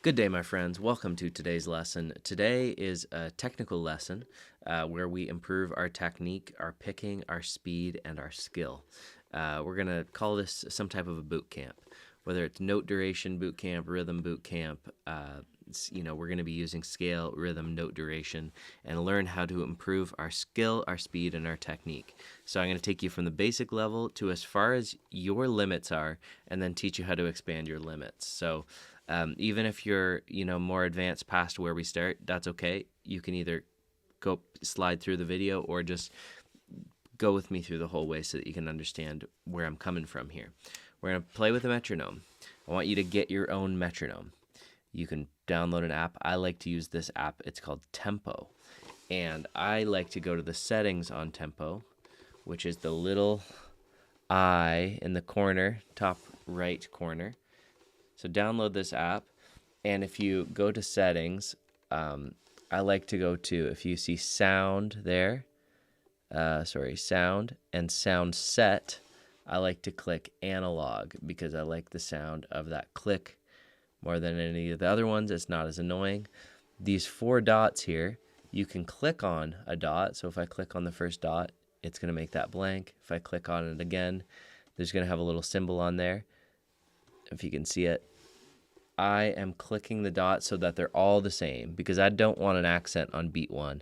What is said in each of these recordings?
Good day, my friends. Welcome to today's lesson. Today is a technical lesson where we improve our technique, our picking, our speed, and our skill. We're going to call this some type of a boot camp, whether it's note duration boot camp, rhythm boot camp. We're going to be using scale, rhythm, note duration, and learn how to improve our skill, our speed, and our technique. So I'm going to take you from the basic level to as far as your limits are, and then teach you how to expand your limits. So even if you're, more advanced past where we start, that's okay. You can either go slide through the video or just go with me through the whole way so that you can understand where I'm coming from here. We're going to play with a metronome. I want you to get your own metronome. You can download an app. I like to use this app. It's called Tempo. And I like to go to the settings on Tempo, which is the little I in the corner, top right corner. So download this app, and if you go to settings, I like to go to, if you see sound there, sound and sound set, I like to click analog because I like the sound of that click more than any of the other ones. It's not as annoying. These 4 dots here, you can click on a dot. So if I click on the first dot, it's going to make that blank. If I click on it again, there's going to have a little symbol on there. If you can see it, I am clicking the dots so that they're all the same because I don't want an accent on beat 1.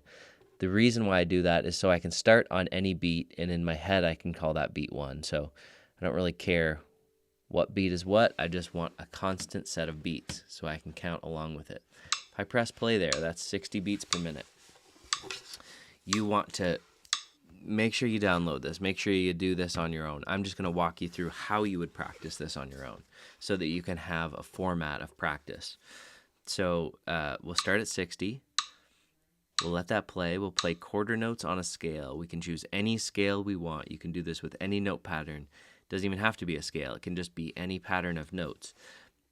The reason why I do that is so I can start on any beat, and in my head I can call that beat 1. So I don't really care what beat is what. I just want a constant set of beats so I can count along with it. If I press play there, that's 60 beats per minute. You want to make sure you download this. Make sure you do this on your own. I'm just going to walk you through how you would practice this on your own so that you can have a format of practice. So we'll start at 60. We'll let that play. We'll play quarter notes on a scale. We can choose any scale we want. You can do this with any note pattern. It doesn't even have to be a scale. It can just be any pattern of notes.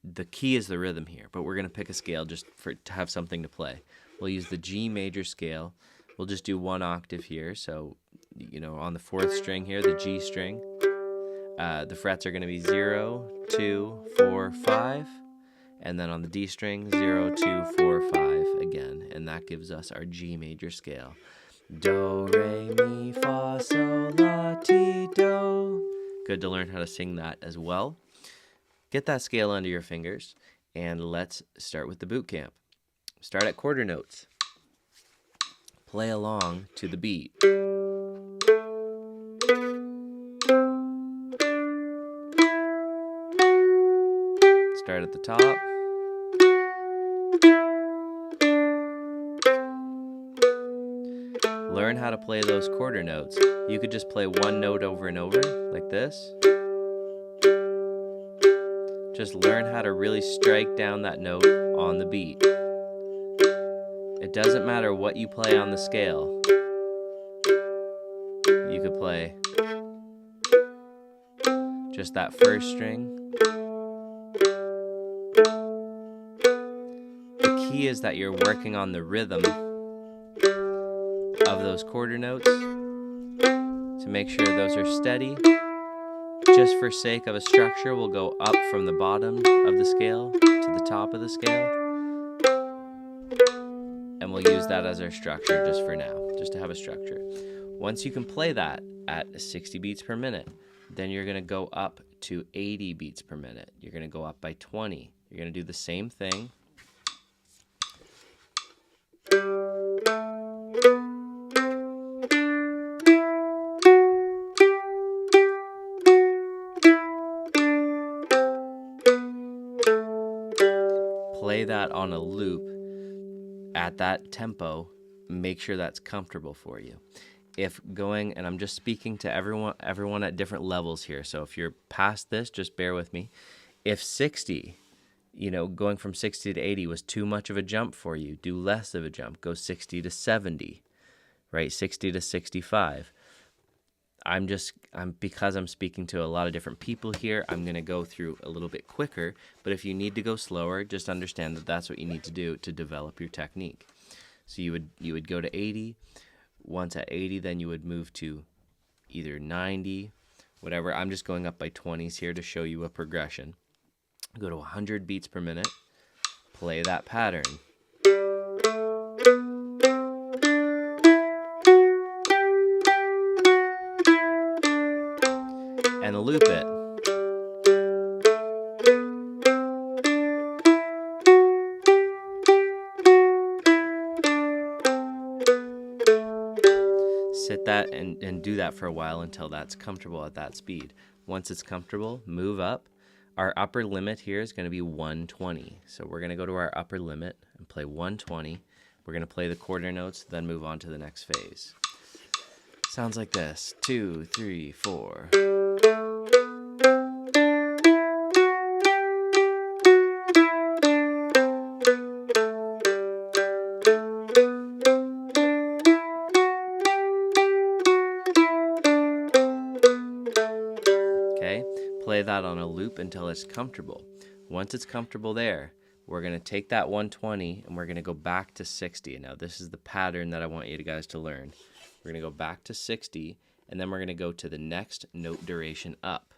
The key is the rhythm here, but we're going to pick a scale just to have something to play. We'll use the G major scale. We'll just do 1 octave here. So, on the 4th string here, the G string, the frets are going to be 0, 2, 4, 5. And then on the D string, 0, 2, 4, 5 again. And that gives us our G major scale. Do, re, mi, fa, sol, la, ti, do. Good to learn how to sing that as well. Get that scale under your fingers, and let's start with the boot camp. Start at quarter notes. Play along to the beat. Start at the top. Learn how to play those quarter notes. You could just play 1 note over and over, like this. Just learn how to really strike down that note on the beat. It doesn't matter what you play on the scale. You could play just that first string. The key is that you're working on the rhythm of those quarter notes to make sure those are steady. Just for sake of a structure, we'll go up from the bottom of the scale to the top of the scale. And we'll use that as our structure just for now, just to have a structure. Once you can play that at 60 beats per minute, then you're going to go up to 80 beats per minute. You're going to go up by 20. You're going to do the same thing. Play that on a loop at that tempo. Make sure that's comfortable for you. If going, and I'm just speaking to everyone at different levels here, so if you're past this, just bear with me. If 60, going from 60 to 80 was too much of a jump for you, do less of a jump. Go 60 to 70, right? 60 to 65. Because I'm speaking to a lot of different people here, I'm going to go through a little bit quicker, but if you need to go slower, just understand that that's what you need to do to develop your technique. So you would go to 80. Once at 80, then you would move to either 90, whatever. I'm just going up by 20s here to show you a progression. Go to 100 beats per minute. play that pattern. And loop it. Sit that and do that for a while until that's comfortable at that speed. Once it's comfortable, move up. Our upper limit here is going to be 120. So we're going to go to our upper limit and play 120. We're going to play the quarter notes, then move on to the next phase. Sounds like this. 2, 3, 4. Okay, play that on a loop until it's comfortable. Once it's comfortable there, we're going to take that 120 and we're going to go back to 60. Now this is the pattern that I want you guys to learn. We're going to go back to 60 and then we're going to go to the next note duration up.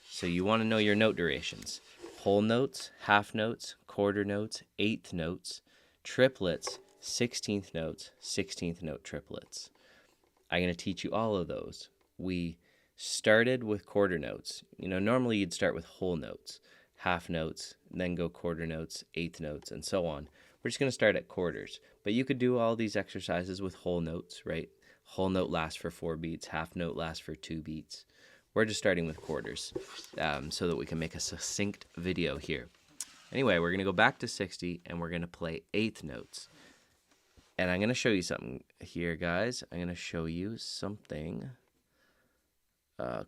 So you want to know your note durations. Whole notes, half notes, quarter notes, eighth notes, triplets, 16th notes, 16th note triplets. I'm going to teach you all of those. We started with quarter notes. You know, normally you'd start with whole notes, half notes, then go quarter notes, eighth notes, and so on. We're just going to start at quarters. But you could do all these exercises with whole notes, right? Whole note lasts for 4 beats, half note lasts for 2 beats. We're just starting with quarters so that we can make a succinct video here. Anyway, we're going to go back to 60 and we're going to play eighth notes. And I'm going to show you something here, guys. I'm going to show you something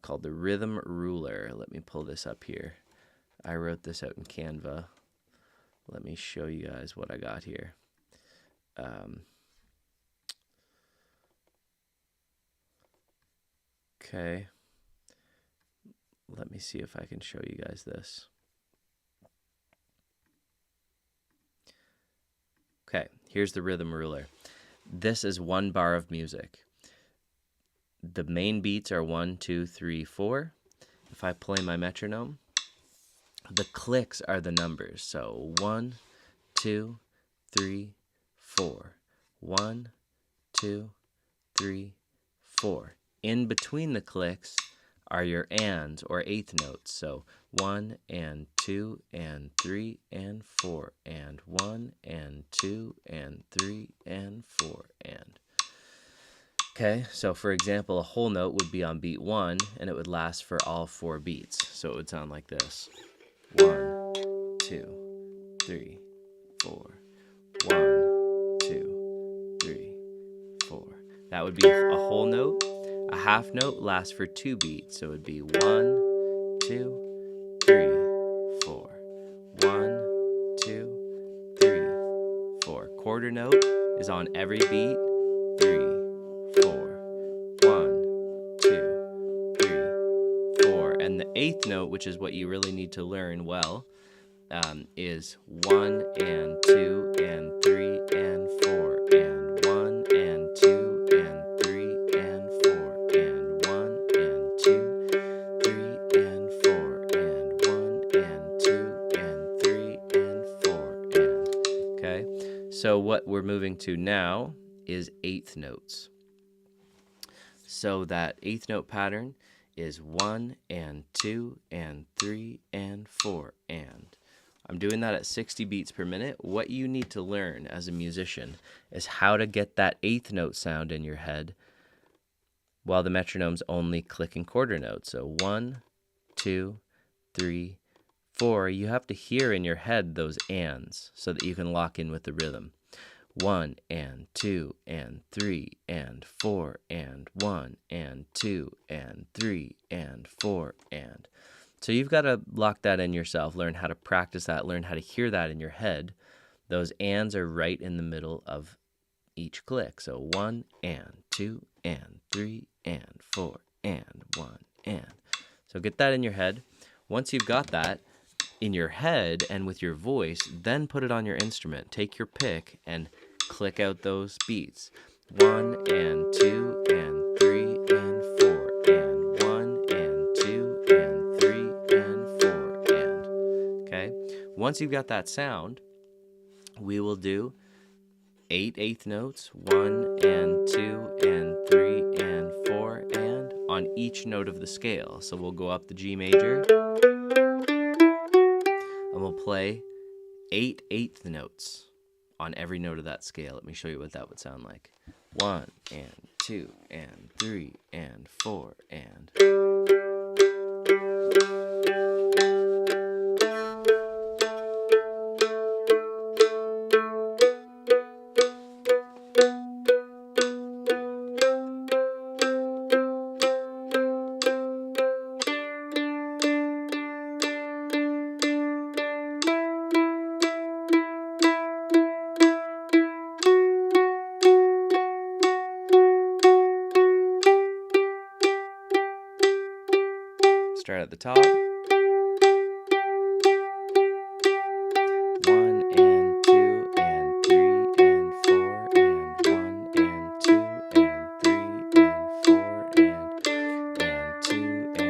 called the rhythm ruler. Let me pull this up here. I wrote this out in Canva. Let me show you guys what I got here. Okay. Let me see if I can show you guys this. Okay, here's the rhythm ruler. This is 1 bar of music. The main beats are 1, 2, 3, 4. If I play my metronome, the clicks are the numbers. So 1, 2, 3, 4. 1, 2, 3, 4. In between the clicks are your ands or eighth notes. So 1 and 2 and 3 and 4 and 1 and 2 and 3 and 4 and. Okay, so for example, a whole note would be on beat 1 and it would last for all 4 beats. So it would sound like this. 1, 2, 3, 4. 1, 2, 3, 4. That would be a whole note. A half note lasts for 2 beats, so it would be 1, 2, 3, 4. 1, 2, 3, 4. Quarter note is on every beat. 3, 4. 1, 2, 3, 4. And the eighth note, which is what you really need to learn well, is 1 and 2 and 3 and 4 and 1 and 2 and 3 and 4 and 1 and 2, 3 and 4 and 1 and 2 and 3 and 4 and. Okay, so what we're moving to now is eighth notes. So that eighth note pattern is 1 and 2 and 3 and 4 and. I'm doing that at 60 beats per minute. What you need to learn as a musician is how to get that eighth note sound in your head while the metronome's only clicking quarter notes. So 1, 2, 3, 4. You have to hear in your head those ands so that you can lock in with the rhythm. 1 and 2 and 3 and 4 and 1 and 2 and 3 and 4 and. So you've got to lock that in yourself, learn how to practice that, learn how to hear that in your head. Those ands are right in the middle of each click. So 1 and 2 and 3 and 4 and 1 and. So get that in your head. Once you've got that in your head and with your voice, then put it on your instrument. Take your pick and click out those beats. 1 and 2 and 3 and 4 and 1 and 2 and 3 and 4 and. Okay? Once you've got that sound, we will do 8 eighth notes, 1 and 2 and 3 and 4 and on each note of the scale. So we'll go up the G major and we'll play 8 eighth notes on every note of that scale. Let me show you what that would sound like. 1 and 2 and 3 and 4 and. Start at the top. 1 and 2 and 3 and 4 and 1 and 2 and 3 and 4 and 2 and 3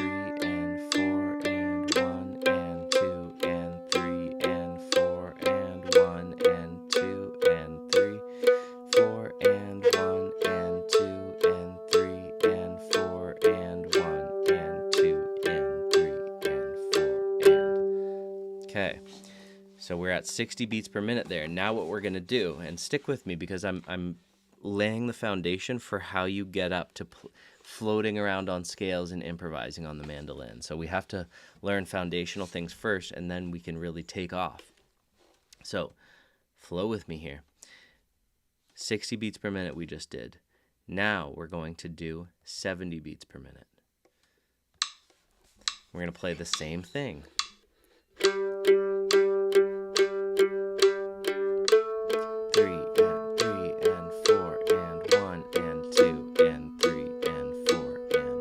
and 4 and 1 and 2 and 3 and 4 and 1 and 2 and 3, 4 and 1 and 2 and 3 and 4 and 1 and 2 and 3 and 4 and. Okay, so we're at 60 beats per minute there. Now what we're gonna do, and stick with me because I'm laying the foundation for how you get up to floating around on scales and improvising on the mandolin. So we have to learn foundational things first, and then we can really take off. So flow with me here. 60 beats per minute we just did. Now we're going to do 70 beats per minute. We're going to play the same thing. 3 and 3 and 4 and 1 and 2 and 3 and 4 and.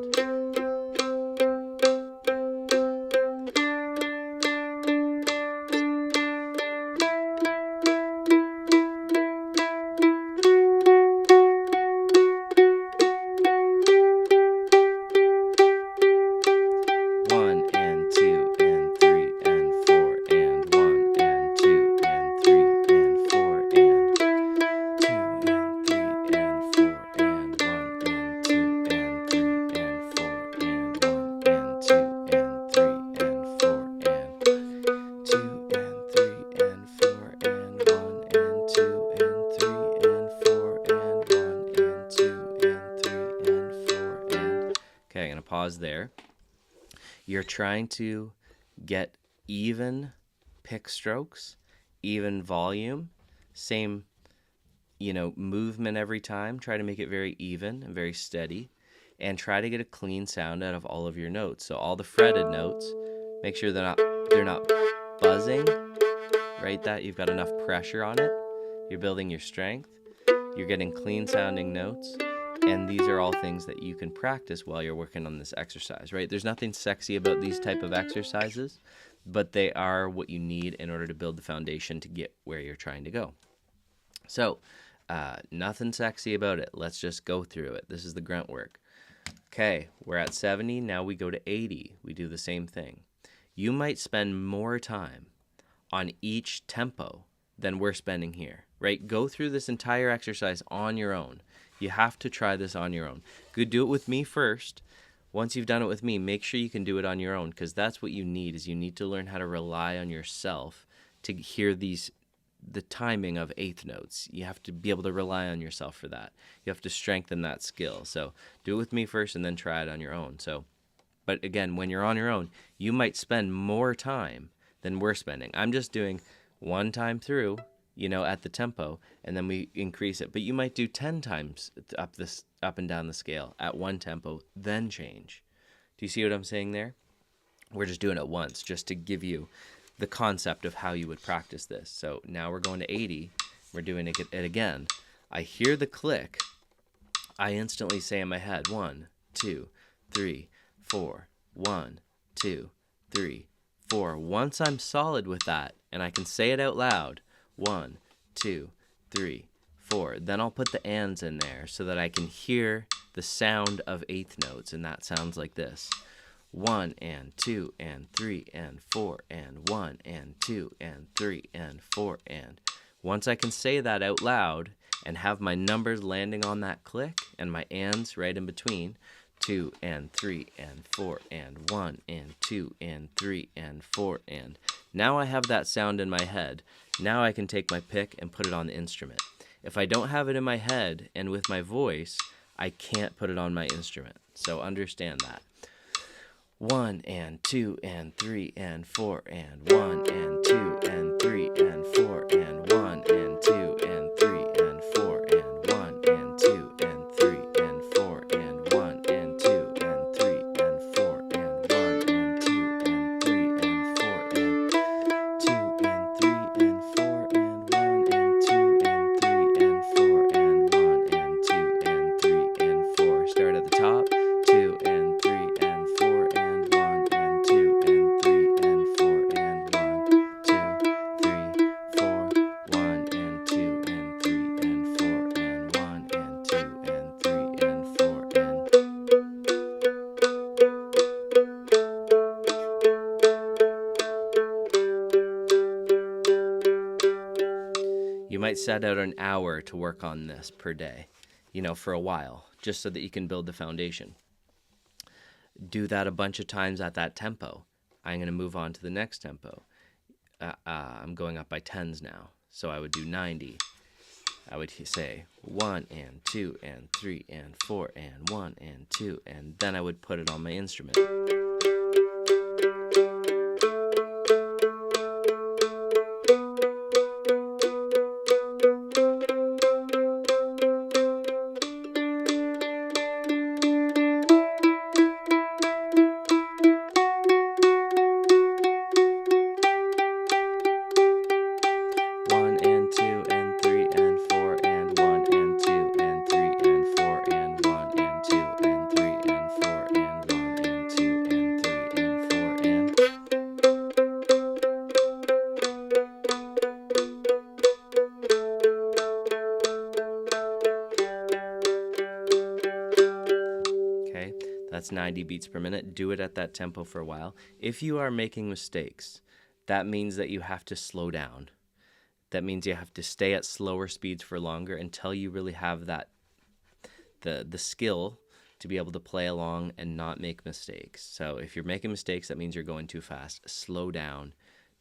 Pause there. You're trying to get even pick strokes, even volume, same, movement every time. Try to make it very even and very steady, and try to get a clean sound out of all of your notes. So all the fretted notes, make sure they're not buzzing, right? That you've got enough pressure on it. You're building your strength. You're getting clean sounding notes. And these are all things that you can practice while you're working on this exercise, right? There's nothing sexy about these type of exercises, but they are what you need in order to build the foundation to get where you're trying to go. So, nothing sexy about it. Let's just go through it. This is the grunt work. Okay, we're at 70. Now we go to 80. We do the same thing. You might spend more time on each tempo than we're spending here, right? Go through this entire exercise on your own. You have to try this on your own. Good, do it with me first. Once you've done it with me, make sure you can do it on your own, because that's what you need, is you need to learn how to rely on yourself to hear the timing of eighth notes. You have to be able to rely on yourself for that. You have to strengthen that skill. So do it with me first and then try it on your own. But again, when you're on your own, you might spend more time than we're spending. I'm just doing one time through, at the tempo, and then we increase it. But you might do 10 times up and down the scale at one tempo, then change. Do you see what I'm saying there? We're just doing it once, just to give you the concept of how you would practice this. So now we're going to 80. We're doing it again. I hear the click. I instantly say in my head, 1, 2, 3, 4, 1, 2, 3, 4. Once I'm solid with that, and I can say it out loud, 1, 2, 3, 4. Then I'll put the ands in there so that I can hear the sound of eighth notes, and that sounds like this. 1 and 2 and 3 and 4 and 1 and 2 and 3 and 4 and. Once I can say that out loud and have my numbers landing on that click and my ands right in between, 2 and 3 and 4 and 1 and 2 and 3 and 4 and. Now I have that sound in my head. Now I can take my pick and put it on the instrument. If I don't have it in my head and with my voice, I can't put it on my instrument. So understand that. 1 and 2 and 3 and 4 and 1 and 2 and 3 and 4 and 1 and 2 and 3 and 4 and 1 and 2 and 3 and 4 and 1 and 2 and 3 and 4 and 1 and 2 and 3 and 4 and 2 and 3 and 4 and 1 and 2 and 3 and 4 and 1 and 2 and 3 and 4. Start at the top. 2 and 3 and 4 and 1 and 2 and 3 and 4 and 1, 2, 3, 4, 1 and 2 and 3 and 4 and 1 and 2 and 3 and 4 and. You might set out an hour to work on this per day, for a while, just so that you can build the foundation. Do that a bunch of times at that tempo. I'm going to move on to the next tempo. I'm going up by tens now. So I would do 90. I would say 1 and 2 and 3 and 4 and 1 and 2, and then I would put it on my instrument. That's 90 beats per minute. Do it at that tempo for a while. If you are making mistakes, that means that you have to slow down. That means you have to stay at slower speeds for longer until you really have that the skill to be able to play along and not make mistakes. So if you're making mistakes, that means you're going too fast. Slow down.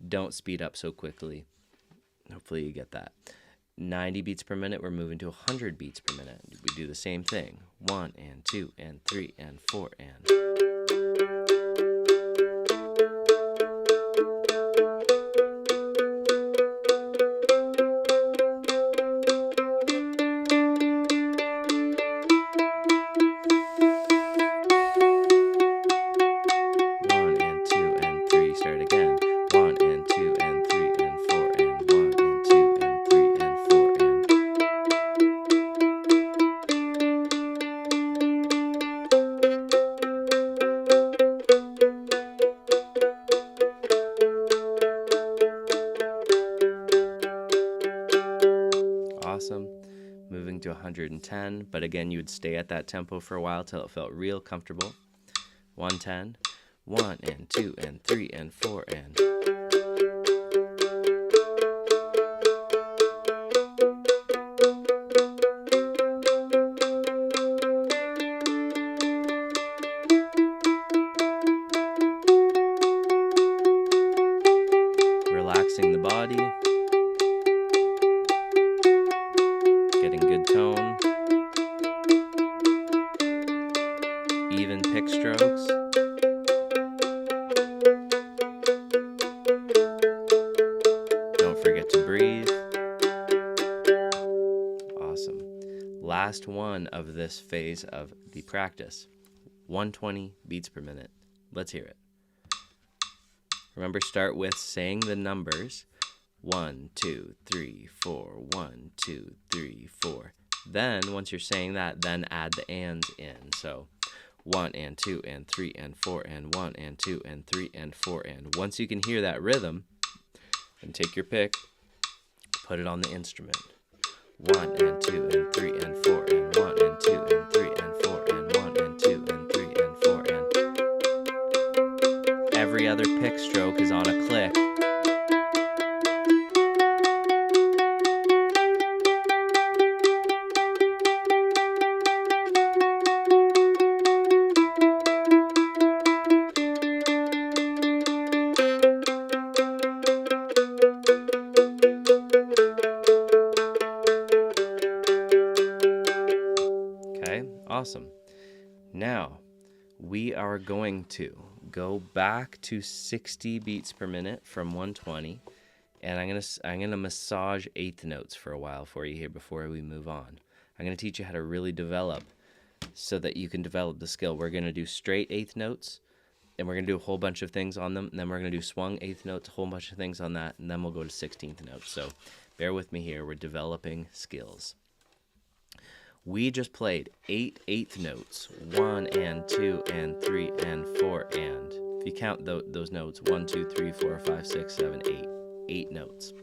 Don't speed up so quickly. Hopefully you get that. 90 beats per minute, we're moving to 100 beats per minute. We do the same thing. 1 and 2 and 3 and 4 and. Awesome. Moving to 110, but again, you would stay at that tempo for a while till it felt real comfortable. 110, 1 and 2 and 3 and 4 and. Relaxing the body. Getting good tone, even pick strokes. Don't forget to breathe. Awesome. Last one of this phase of the practice. 120 beats per minute. Let's hear it. Remember, start with saying the numbers. 1, 2, 3, 4, 1, 2, 3, 4. Then, once you're saying that, then add the ands in. So, 1 and 2 and 3 and 4 and 1 and 2 and 3 and 4 and. Once you can hear that rhythm, then take your pick, put it on the instrument. 1 and 2 and 3 and 4 and 1 and 2 and 3 and 4 and 1 and 2 and 3 and 4 and. every other pick stroke is on a click. Okay, awesome. Now, we are going to go back to 60 beats per minute from 120, and I'm gonna massage eighth notes for a while for you here before we move on. I'm gonna teach you how to really develop so that you can develop the skill. We're gonna do straight eighth notes, and we're gonna do a whole bunch of things on them, and then we're gonna do swung eighth notes, a whole bunch of things on that, and then we'll go to 16th notes. So bear with me here. We're developing skills. We just played 8 eighth notes, 1 and 2 and 3 and 4 and. If you count those notes, 1, 2, 3, 4, 5, 6, 7, 8. 8 notes.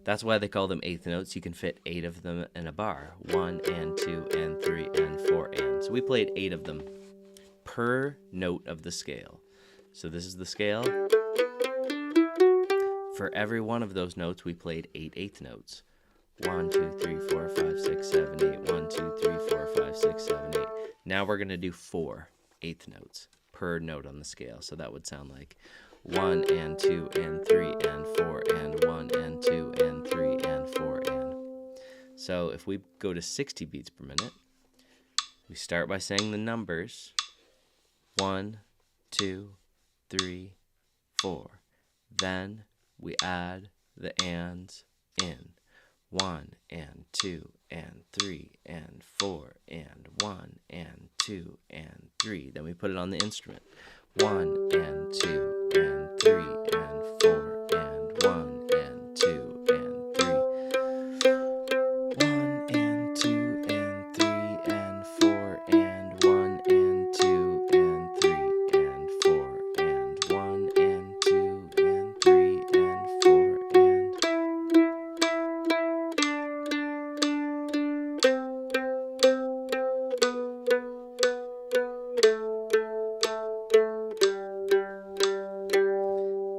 That's why they call them eighth notes. You can fit 8 of them in a bar. 1 and 2 and 3 and 4 and. So we played 8 of them per note of the scale. So this is the scale. For every one of those notes, we played 8 eighth notes. 1, 2, 3, 4, 5, 6, 7, 8. 1, 2, 3, 4, 5, 6, 7, 8. Now we're going to do 4 eighth notes per note on the scale. So that would sound like 1 and 2 and 3 and 4 and 1 and 2 and 3 and 4 and. So if we go to 60 beats per minute, we start by saying the numbers 1, 2, 3, 4. Then we add the ands in. 1 and 2 and 3 and 4 and 1 and 2 and 3. Then we put it on the instrument. 1 and 2 and 3 and 4 and 1 and 2 and 3. 1 and 2 and 3 and 4 and 1 and 2 and 3 and 4 and 1 and 2 and 3 and 4 and.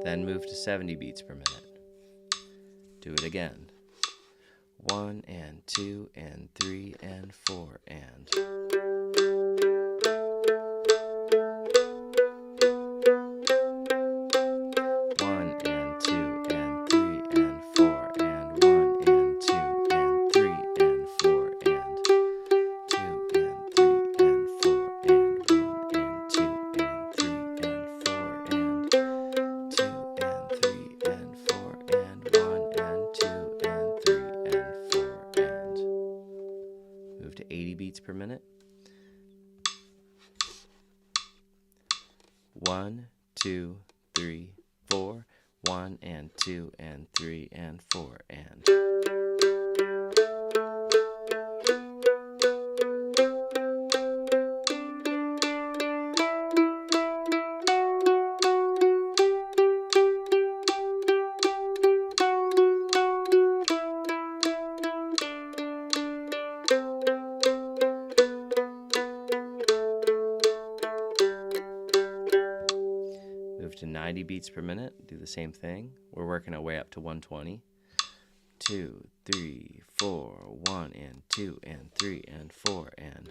Then move to 70 beats per minute. Do it again. 1 and 2 and 3 and 4 and. 1 and 2 and 3 and 4 and 1 and 2 and 3 and 4 and 2 and 3 and 4 and 1 and 2 and 3 and 4 and 2 and 3 and 4 and 1 and 2 and 3 and 4 and. Move to 80 beats per minute. 1, 2, 3, 4. 1 and 2 and 3 and 4 and. Move to 90 beats per minute. Do the same thing. We're working our way up to 120. 2, 3, 4, 1 and 2 and 3 and 4 and.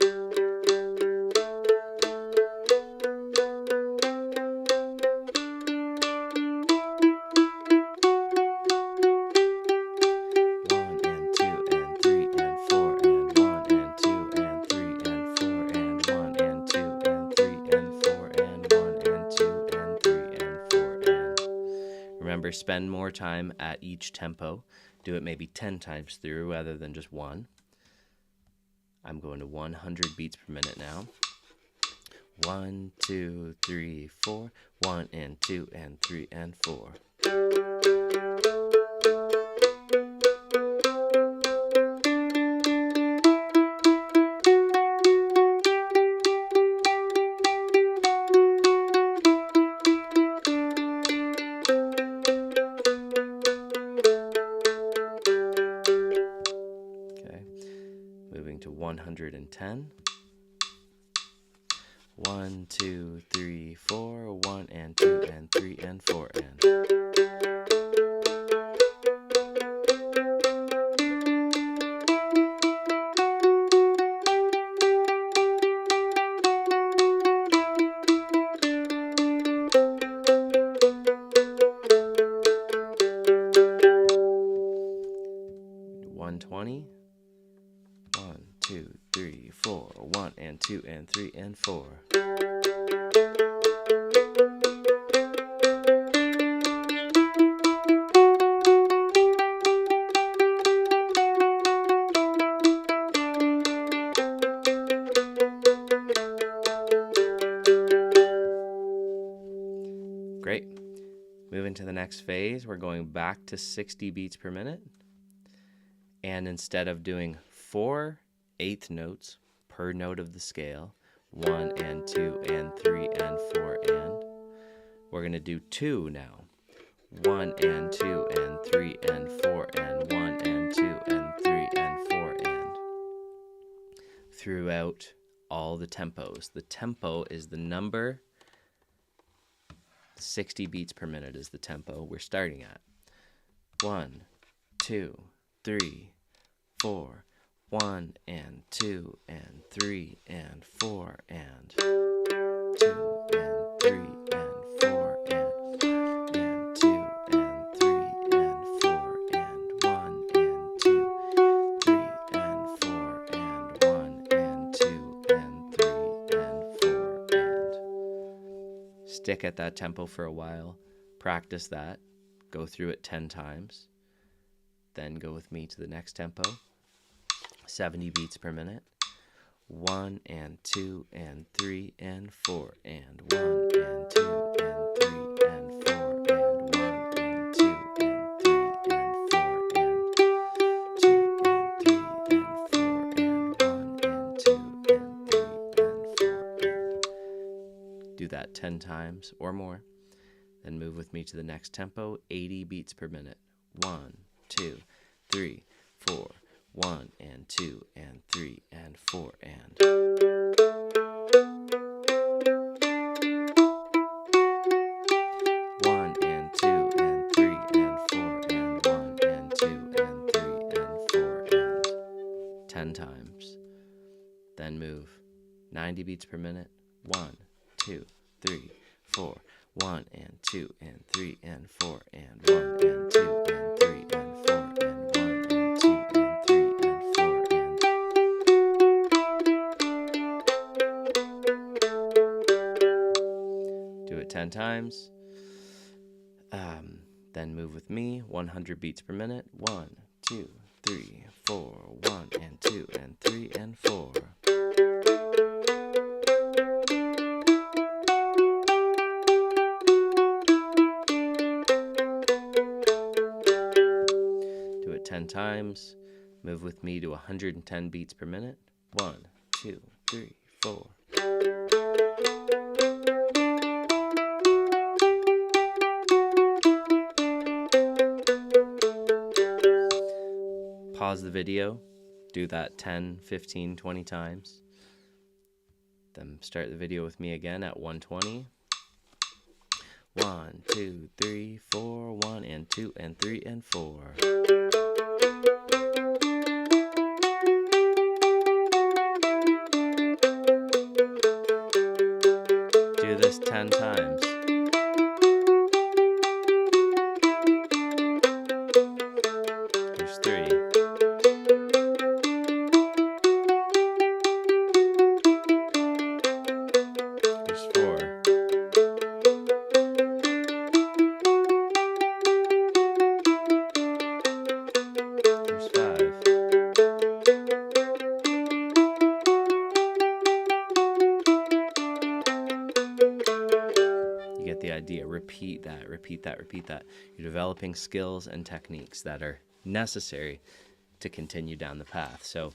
Remember, spend more time at each tempo. Do it maybe 10 times through rather than just one. I'm going to 100 beats per minute now. 1, 2, 3, 4. 1 and 2 and 3 and 4. Moving to 110. 1, 2, 3, 4, 1 and 2 and 3 and 4 and. One 1, 2, 3, 4, 1 and 2 and 3 and 4. Great. Moving to the next phase, we're going back to 60 beats per minute. And instead of doing 4 eighth notes per note of the scale, 1 and 2 and 3 and 4 and, we're going to do 2 now. 1 and 2 and 3 and 4 and 1 and 2 and 3 and 4 and. Throughout all the tempos. The tempo is the number. 60 beats per minute is the tempo we're starting at. 1, 2, 3, 4, 1 and 2 and 3 and 4 and 2 and 3 and 4 and 2 and 3 and 4 and 1 and 2, 3 and 4 and 1 and 2 and 3 and 4 and. Stick at that tempo for a while. Practice that. Go through it 10 times. Then go with me to the next tempo. 70 beats per minute. 1 and 2 and 3 and 4 and 1 and 2 and 3 and 4 and 1 and 2 and 3 and 4 and 2 and 3 and 4 and 1 and 2 and 3 and 4 and. Do that 10 times or more. Then move with me to the next tempo. 80 beats per minute. 1, 2, 3, 4. 1 and 2 and 3 and 4 and. One and 2 and 3 and 4 and 1 and 2 and 3 and 4 and. 10 times. Then move 90 beats per minute. 1, 2, 3, 4. 1 and 2 and 3 and 4 and 1 and 2 and 3 and 4 and 1 and 2 and 3 and 4 and. Do it 10 times. Then move with me 100 beats per minute. 1, 2, 3, 4. 1 and 2 and 3 and 4. Do it 10 times. Move with me to 110 beats per minute. 1, 2, 3, 4. Pause the video. Do that 10, 15, 20 times. Then start the video with me again at 120. 1, 2, 3, 4. 1 and 2 and 3 and 4. Do this 10 times. There's 3. There's 4. There's 5. You get the idea. Repeat that, repeat that, repeat that. You're developing skills and techniques that are necessary to continue down the path. So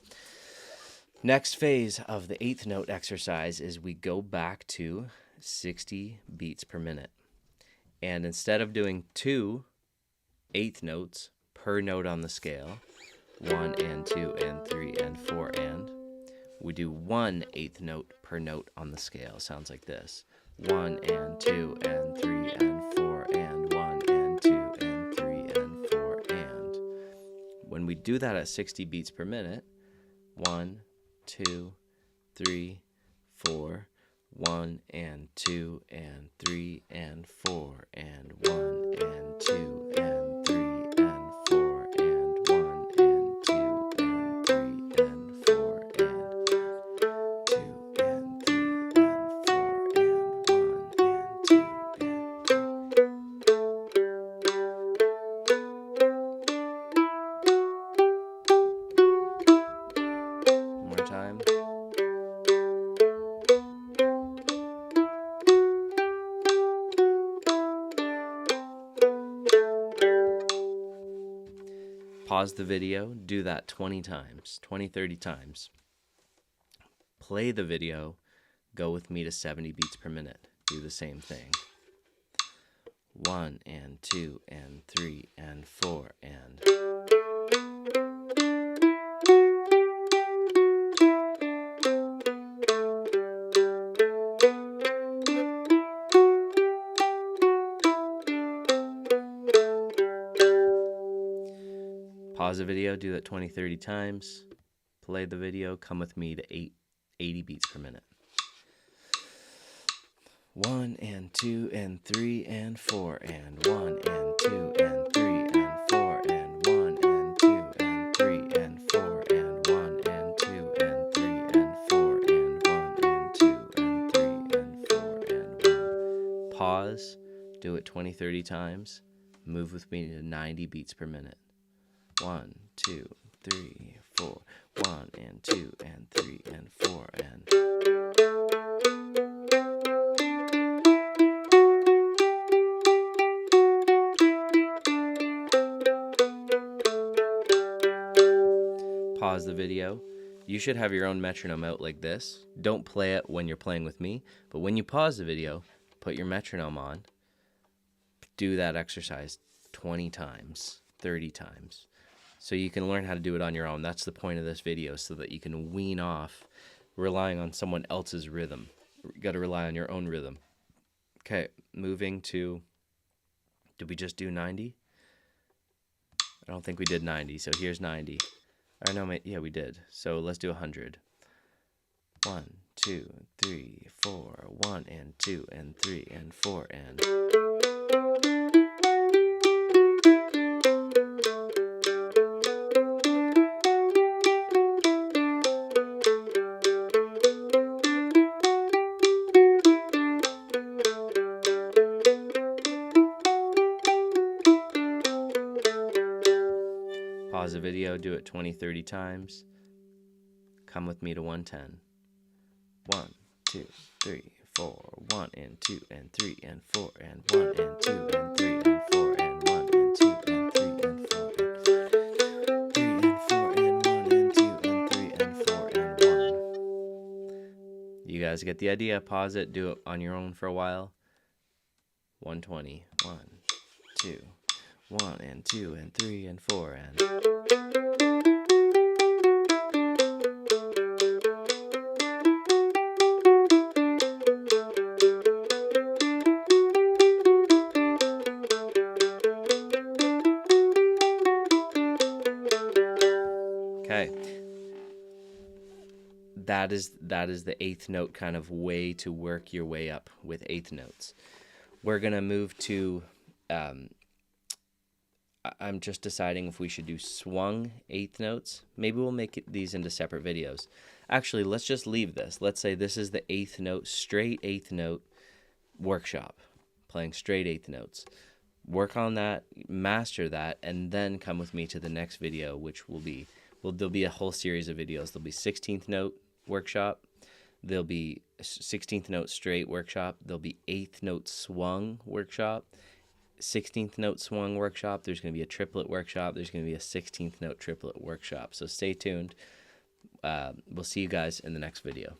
next phase of the eighth note exercise is we go back to 60 beats per minute. And instead of doing 2 eighth notes per note on the scale, 1 and 2 and 3 and 4 and, we do 1/8 note per note on the scale. Sounds like this. 1 and 2 and 3 and 4 and 1 and 2 and 3 and 4 and. When we do that at 60 beats per minute, 1, 2, 3, 4, 1 and 2 and 3 and 4 and 1 and 2 and 3 and 4 and 1 and 2 and 3 and 4 and 2 and 3 and 4 and 1 and 2. More time. Pause the video, do that 20 times, 20, 30 times. Play the video, go with me to 70 beats per minute. Do the same thing. 1 and 2 and 3 and 4 and. Pause the video, do that 20, 30 times. Play the video, come with me to 80 beats per minute. 1 and 2 and 3 and 4 and 1 and 2 and 3 and 4 and 1 and 2 and 3 and 4 and 1 and 2 and 3 and 4 and 1 and 2 and 3 and 4 and 1. Pause, do it 20, 30 times. Move with me to 90 beats per minute. 1, 2, 3, 4, 1 and 2 and 3 and 4 and. Pause the video. You should have your own metronome out like this. Don't play it when you're playing with me, but when you pause the video, put your metronome on. Do that exercise 20 times, 30 times. So you can learn how to do it on your own. That's the point of this video, so that you can wean off relying on someone else's rhythm. You got to rely on your own rhythm. Okay, moving to, did we just do 90? I don't think we did 90, so here's 90. Or no, yeah, we did. So let's do 100. 1, 2, 3, 4, 1 and 2 and 3 and 4 and. Pause the video, do it 20, 30 times. Come with me to 110. 1, 2, 3, 4, 1 and 2 and 3 and 4 and 1 and 2 and 3 and 4 and 1 and 2 and 3 and 4 and 3 and 4 and 1 and 2 and 3 and 4 and 1. You guys get the idea. Pause it, do it on your own for a while. 120. 1, 2, 1 and 2 and 3 and 4 and. Okay. That is the eighth note kind of way to work your way up with eighth notes. We're gonna move to. I'm just deciding if we should do swung eighth notes. Maybe we'll make these into separate videos. Actually, let's just leave this. Let's say this is the eighth note, straight eighth note workshop, playing straight eighth notes. Work on that, master that, and then come with me to the next video, which will be, there'll be a whole series of videos. There'll be 16th note workshop. There'll be 16th note straight workshop. There'll be 8th note swung workshop. 16th note swung workshop. There's going to be a triplet workshop. There's going to be a 16th note triplet workshop. So stay tuned. We'll see you guys in the next video.